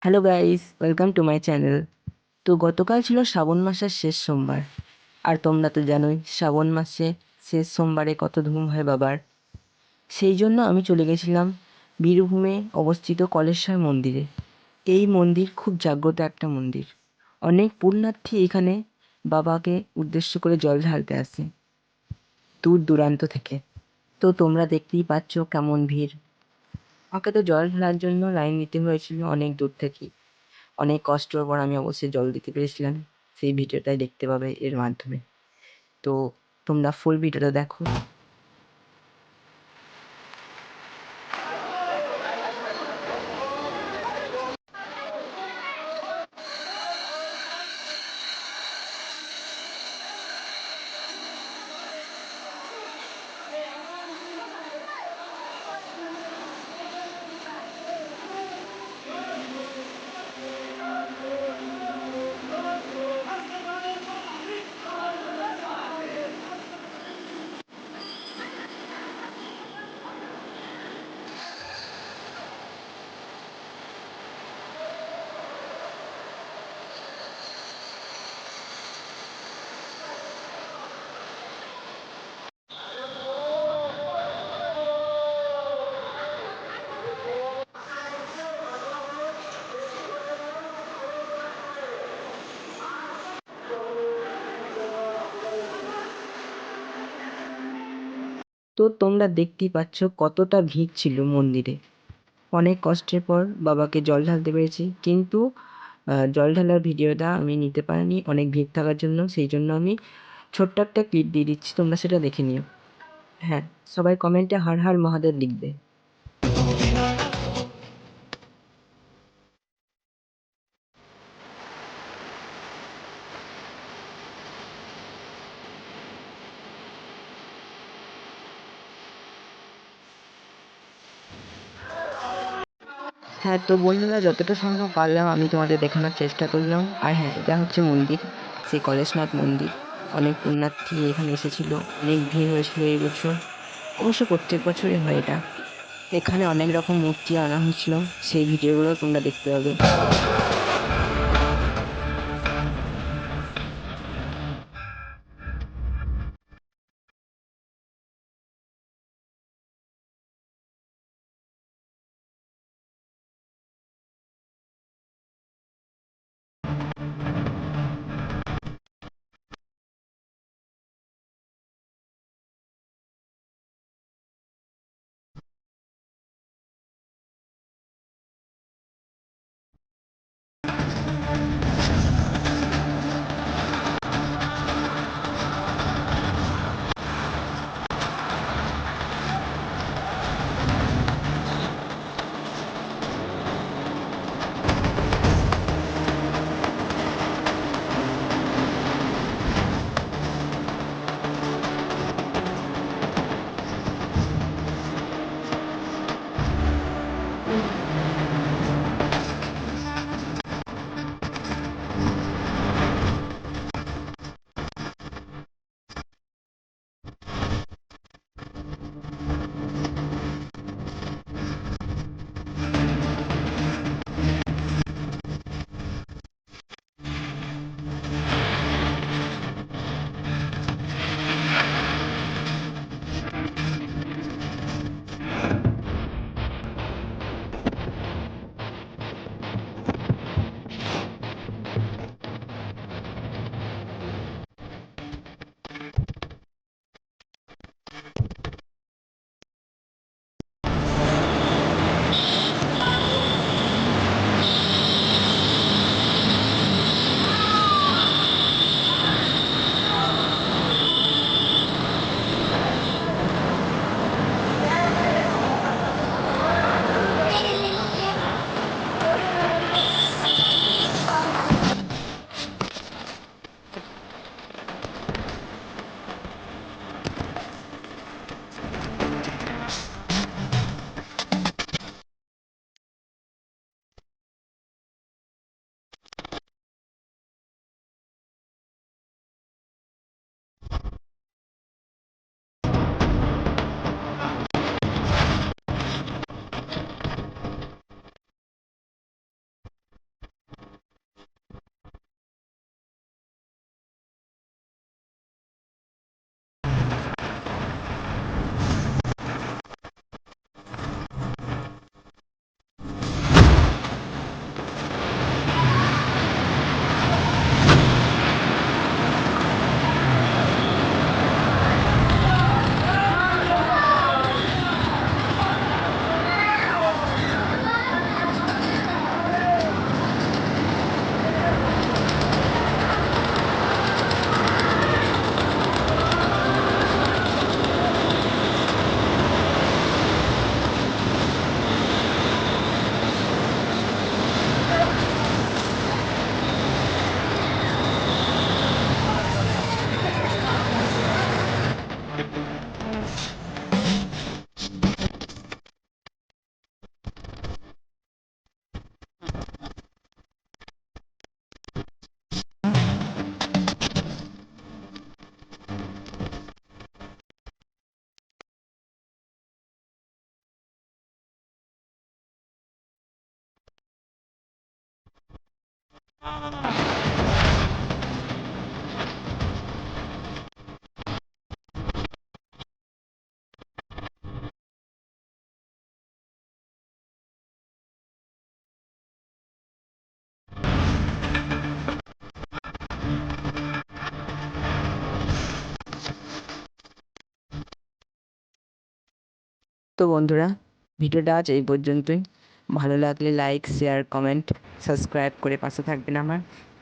Hello guys, welcome to my channel. তো গতকাল ছিল শ্রাবণ মাসের শেষ সোমবার। আর তোমরা তো জানোই শ্রাবণ মাসে শেষ সোমবারে কত ধুম হয় বাবার। সেই জন্য আমি চলে গেছিলাম বীরভূমে অবস্থিত কলেশ্বর মন্দিরে। এই মন্দির খুব জাগ্রত একটা মন্দির। অনেক পুণ্যার্থী এখানে বাবাকে উদ্দেশ্য করে জল ঢালতে আসে দূর দূরান্ত থেকে। তো তোমরা দেখতেই পাচ্ছ কেমন ভিড়। আমাকে তো জল ঢালার জন্য লাইন দিতে হয়েছিল অনেক দূর থেকেই। অনেক কষ্টের পর আমি অবশ্যই জল দিতে পেরেছিলাম। সেই ভিডিওটাই দেখতে পাবে এর মাধ্যমে। তো তোমরা ফুল ভিডিওটা দেখো। তো তোমরা দেখতেই পাচ্ছ কতটা ভিড় ছিল মন্দিরে। অনেক কষ্টের পর বাবাকে জল ঢালতে পেরেছি, কিন্তু জল ঢালার ভিডিওটা আমি নিতে পারিনি অনেক ভিড় থাকার জন্য। সেই জন্য আমি ছোট্ট একটা ক্লিপ দিয়ে দিচ্ছি, তোমরা সেটা দেখে নিও। হ্যাঁ, সবাই কমেন্টে হর হর মহাদেব লিখবে। হ্যাঁ, তো বন্ধুরা যতটা সম্ভব পারলাম আমি তোমাদের দেখানোর চেষ্টা করলাম। আর হ্যাঁ, এটা হচ্ছে মন্দির, সেই কলেশনাথ মন্দির। অনেক পুণ্যার্থী এখানে এসেছিল, অনেক ভিড় হয়েছিল এই বছর। অবশ্য প্রত্যেক বছরই হয় এটা। এখানে অনেক রকম মূর্তি আনা হয়েছিল, সেই ভিডিওগুলো তোমরা দেখতে পাবে। তো বন্ধুরা, ভিডিওটা আজ এই পর্যন্তই। ভালো লাগলে লাইক, শেয়ার, কমেন্ট, সাবস্ক্রাইব করে পাশে থাকবেন আমার।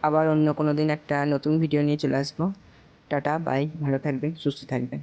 আবার অন্য কোনো দিন একটা নতুন ভিডিও নিয়ে চলে আসবো। টাটা, বাই, ভালো থাকবেন, সুস্থ থাকবেন।